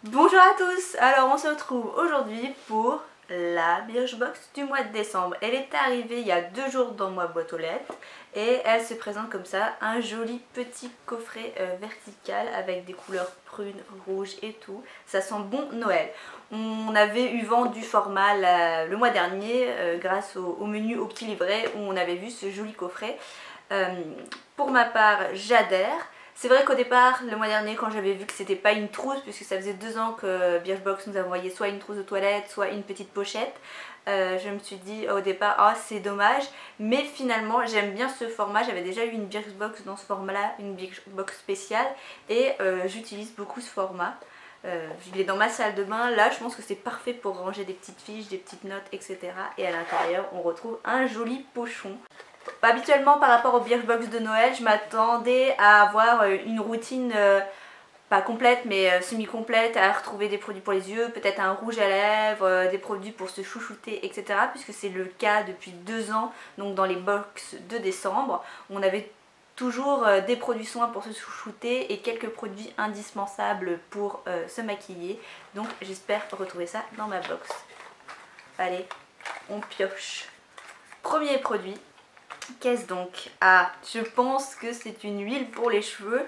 Bonjour à tous, alors on se retrouve aujourd'hui pour la Birchbox du mois de décembre. Elle est arrivée il y a 2 jours dans ma boîte aux lettres et elle se présente comme ça, un joli petit coffret vertical avec des couleurs prunes, rouges et tout. Ça sent bon Noël. On avait eu vent du format le mois dernier grâce au menu au petit livret où on avait vu ce joli coffret. Pour ma part, j'adhère. C'est vrai qu'au départ, le mois dernier, quand j'avais vu que c'était pas une trousse, puisque ça faisait 2 ans que Birchbox nous a envoyé soit une trousse de toilette, soit une petite pochette, je me suis dit au départ, oh c'est dommage, mais finalement j'aime bien ce format. J'avais déjà eu une Birchbox dans ce format-là, une Birchbox spéciale, et j'utilise beaucoup ce format. Il est dans ma salle de bain. Là je pense que c'est parfait pour ranger des petites fiches, des petites notes, etc. Et à l'intérieur on retrouve un joli pochon. Habituellement par rapport aux Birchbox de Noël, je m'attendais à avoir une routine pas complète mais semi-complète, à retrouver des produits pour les yeux, peut-être un rouge à lèvres, des produits pour se chouchouter, etc. Puisque c'est le cas depuis 2 ans, donc dans les box de décembre, on avait toujours des produits soins pour se chouchouter et quelques produits indispensables pour se maquiller. Donc j'espère retrouver ça dans ma box. Allez, on pioche. Premier produit. Qu'est-ce donc? Ah, je pense que c'est une huile pour les cheveux.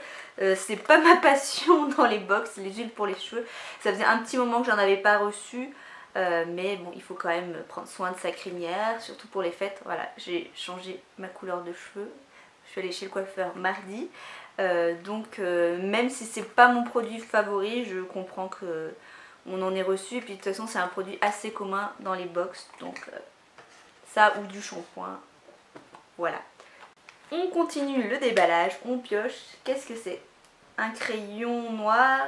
C'est pas ma passion dans les box, les huiles pour les cheveux. Ça faisait un petit moment que j'en avais pas reçu. Mais bon, il faut quand même prendre soin de sa crinière, surtout pour les fêtes. Voilà, j'ai changé ma couleur de cheveux. Je suis allée chez le coiffeur mardi. Même si c'est pas mon produit favori, je comprends que on en ait reçu. Et puis de toute façon, c'est un produit assez commun dans les box. Donc ça ou du shampoing. Voilà. On continue le déballage, on pioche. Qu'est-ce que c'est? Un crayon noir,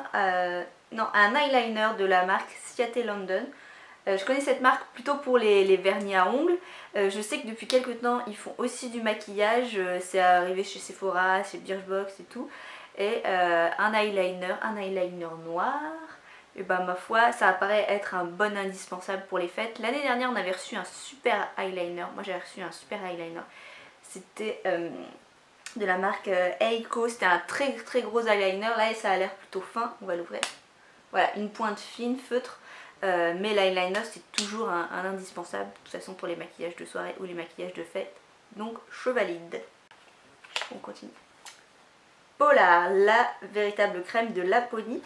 non, un eyeliner de la marque Ciate London. Je connais cette marque plutôt pour les vernis à ongles. Je sais que depuis quelques temps ils font aussi du maquillage. C'est arrivé chez Sephora, chez Birchbox et tout. Et un eyeliner noir. Et bah ma foi, ça apparaît être un bon indispensable pour les fêtes. L'année dernière on avait reçu un super eyeliner. Moi j'ai reçu un super eyeliner. C'était de la marque Eiko. C'était un très gros eyeliner. Là ça a l'air plutôt fin. On va l'ouvrir. Voilà, une pointe fine, feutre. Mais l'eyeliner c'est toujours un indispensable. De toute façon pour les maquillages de soirée ou les maquillages de fête. Donc je valide. On continue. Polar, la véritable crème de Laponie.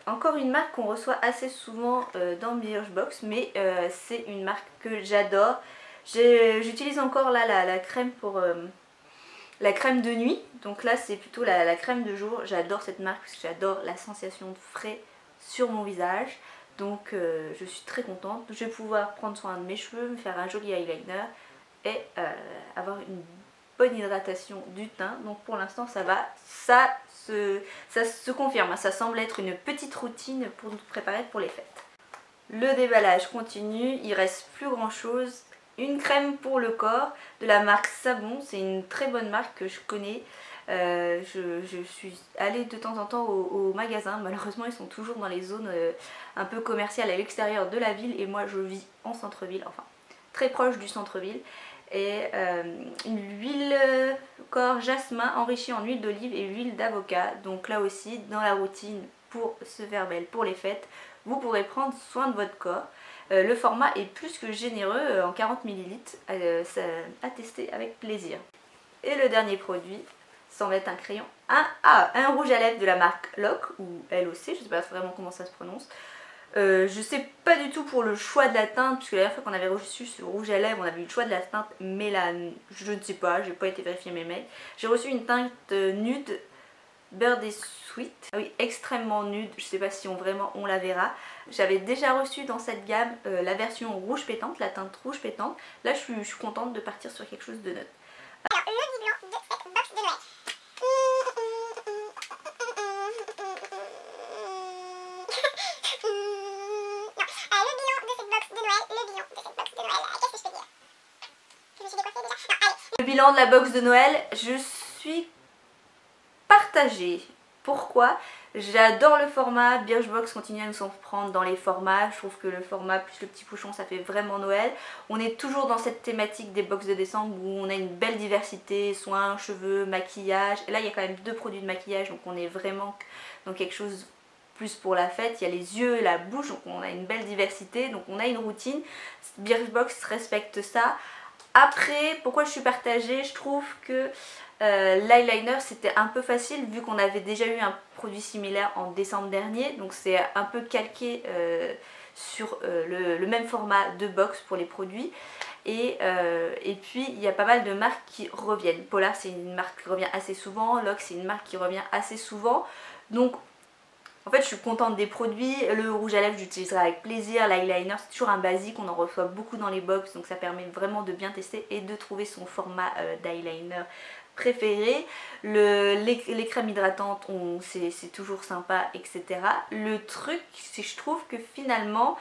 Encore une marque qu'on reçoit assez souvent dans Birchbox. Mais c'est une marque que j'adore. J'utilise encore là la crème pour la crème de nuit. Donc là c'est plutôt la crème de jour. J'adore cette marque parce que j'adore la sensation de frais sur mon visage. Donc je suis très contente. Je vais pouvoir prendre soin de mes cheveux, me faire un joli eyeliner et avoir une bonne hydratation du teint. Donc pour l'instant ça va. Ça se confirme. Ça semble être une petite routine pour nous préparer pour les fêtes. Le déballage continue. Il reste plus grand chose. Une crème pour le corps de la marque Savon, c'est une très bonne marque que je connais. Je suis allée de temps en temps au magasin. Malheureusement ils sont toujours dans les zones un peu commerciales à l'extérieur de la ville. Et moi je vis en centre-ville, enfin très proche du centre-ville. Et une huile corps jasmin enrichie en huile d'olive et huile d'avocat. Donc là aussi dans la routine pour se faire belle pour les fêtes, vous pourrez prendre soin de votre corps. Le format est plus que généreux en 40 ml, à tester avec plaisir. Et le dernier produit semble être un crayon, un rouge à lèvres de la marque LOC ou LOC, je ne sais pas vraiment comment ça se prononce. Je sais pas du tout pour le choix de la teinte, puisque la dernière fois qu'on avait reçu ce rouge à lèvres on avait eu le choix de la teinte, mais là je ne sais pas, j'ai pas été vérifier mes mails. J'ai reçu une teinte nude Birthday Sweet, ah oui, extrêmement nude, je sais pas si vraiment on la verra. J'avais déjà reçu dans cette gamme la version rouge pétante, la teinte rouge pétante. Là je suis contente de partir sur quelque chose de neutre. Alors le blanc de cette box de Noël. Le bilan de la box de Noël, je suis partagée. Pourquoi? J'adore le format, Birchbox continue à nous en prendre dans les formats. Je trouve que le format plus le petit pochon ça fait vraiment Noël. On est toujours dans cette thématique des box de décembre où on a une belle diversité, soins, cheveux, maquillage. Et là il y a quand même 2 produits de maquillage, donc on est vraiment dans quelque chose plus pour la fête, il y a les yeux et la bouche, donc on a une belle diversité, donc on a une routine. Birchbox respecte ça. Après, pourquoi je suis partagée, je trouve que l'eyeliner c'était un peu facile vu qu'on avait déjà eu un produit similaire en décembre dernier, donc c'est un peu calqué sur le même format de box pour les produits. Et puis il y a pas mal de marques qui reviennent. Polar c'est une marque qui revient assez souvent, Lock c'est une marque qui revient assez souvent, donc en fait je suis contente des produits. Le rouge à lèvres j'utiliserai avec plaisir, l'eyeliner c'est toujours un basique, on en reçoit beaucoup dans les box, donc ça permet vraiment de bien tester et de trouver son format d'eyeliner préféré. Les crèmes hydratantes c'est toujours sympa, etc. Le truc c'est que je trouve que finalement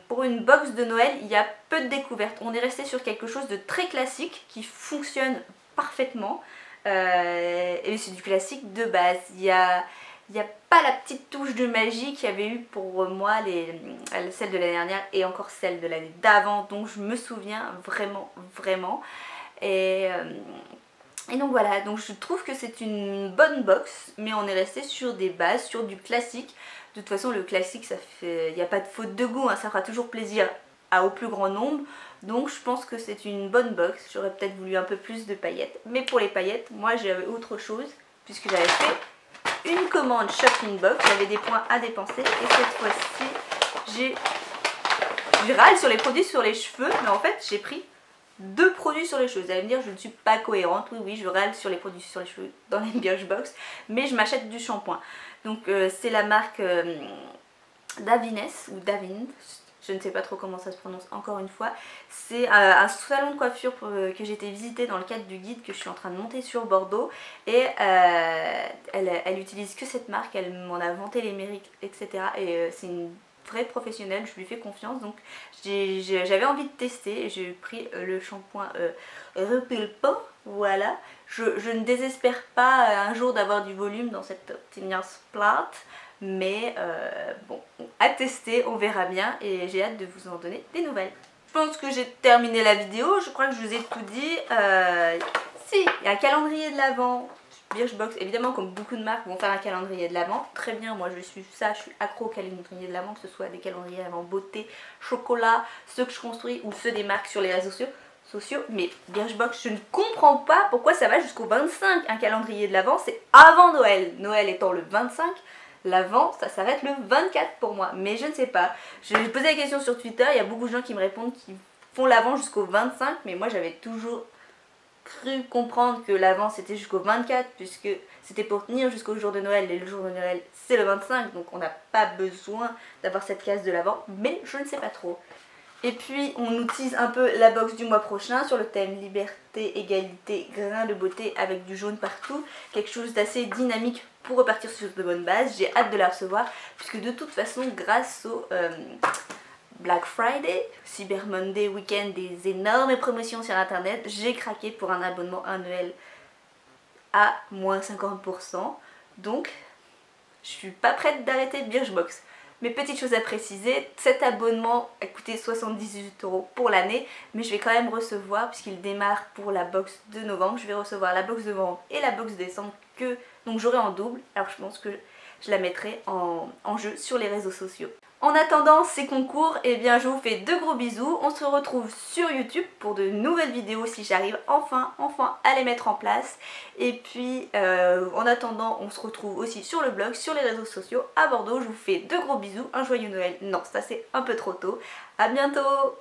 pour une box de Noël il y a peu de découvertes. On est resté sur quelque chose de très classique qui fonctionne parfaitement et c'est du classique de base. Il y a pas la petite touche de magie qu'il y avait eu pour moi celle de l'année dernière et encore celle de l'année d'avant, dont je me souviens vraiment. Et donc voilà, donc je trouve que c'est une bonne box, mais on est resté sur des bases, sur du classique. De toute façon le classique, il n'y a pas de faute de goût, hein, ça fera toujours plaisir au plus grand nombre. Donc je pense que c'est une bonne box. J'aurais peut-être voulu un peu plus de paillettes, mais pour les paillettes, moi j'avais autre chose, puisque j'avais fait une commande shopping box, j'avais des points à dépenser et cette fois-ci je râle sur les produits sur les cheveux, mais en fait j'ai pris 2 produits sur les cheveux. Vous allez me dire je ne suis pas cohérente, oui je râle sur les produits sur les cheveux dans les Birchbox, mais je m'achète du shampoing. Donc c'est la marque Davines ou Davines, je ne sais pas trop comment ça se prononce encore une fois. C'est un salon de coiffure que j'ai été visiter dans le cadre du guide que je suis en train de monter sur Bordeaux. Et elle utilise que cette marque, elle m'en a vanté les mérites, etc. Et c'est une vraie professionnelle, je lui fais confiance. Donc j'avais envie de tester et j'ai pris le shampoing Repulpa. Voilà, je ne désespère pas un jour d'avoir du volume dans cette Tinias plate. Mais bon, à tester, on verra bien et j'ai hâte de vous en donner des nouvelles. Je pense que j'ai terminé la vidéo, je crois que je vous ai tout dit. Si, il y a un calendrier de l'Avent. Birchbox, évidemment, comme beaucoup de marques vont faire un calendrier de l'Avent. Très bien, moi je suis accro au calendrier de l'Avent, que ce soit des calendriers d'Avent beauté, chocolat, ceux que je construis ou ceux des marques sur les réseaux sociaux. Mais Birchbox, je ne comprends pas pourquoi ça va jusqu'au 25. Un calendrier de l'Avent, c'est avant Noël. Noël étant le 25. L'Avent, ça s'arrête le 24 pour moi, mais je ne sais pas. J'ai posé la question sur Twitter, il y a beaucoup de gens qui me répondent qu'ils font l'Avent jusqu'au 25, mais moi j'avais toujours cru comprendre que l'Avent c'était jusqu'au 24, puisque c'était pour tenir jusqu'au jour de Noël, et le jour de Noël c'est le 25, donc on n'a pas besoin d'avoir cette case de l'Avent, mais je ne sais pas trop. Et puis on utilise un peu la box du mois prochain sur le thème liberté, égalité, grain de beauté avec du jaune partout. Quelque chose d'assez dynamique pour repartir sur de bonnes bases. J'ai hâte de la recevoir puisque de toute façon grâce au Black Friday, Cyber Monday, week-end, des énormes promotions sur internet, j'ai craqué pour un abonnement annuel à moins 50%. Donc je suis pas prête d'arrêter Birchbox. Mais petite chose à préciser, cet abonnement a coûté 78 € pour l'année, mais je vais quand même recevoir, puisqu'il démarre pour la box de novembre, je vais recevoir la box de novembre et la box de décembre, donc j'aurai en double. Alors je pense que je la mettrai en jeu sur les réseaux sociaux. En attendant ces concours, eh bien je vous fais de gros bisous. On se retrouve sur YouTube pour de nouvelles vidéos si j'arrive enfin à les mettre en place. Et puis en attendant, on se retrouve aussi sur le blog, sur les réseaux sociaux à Bordeaux. Je vous fais de gros bisous, un joyeux Noël. Non, ça c'est un peu trop tôt. À bientôt!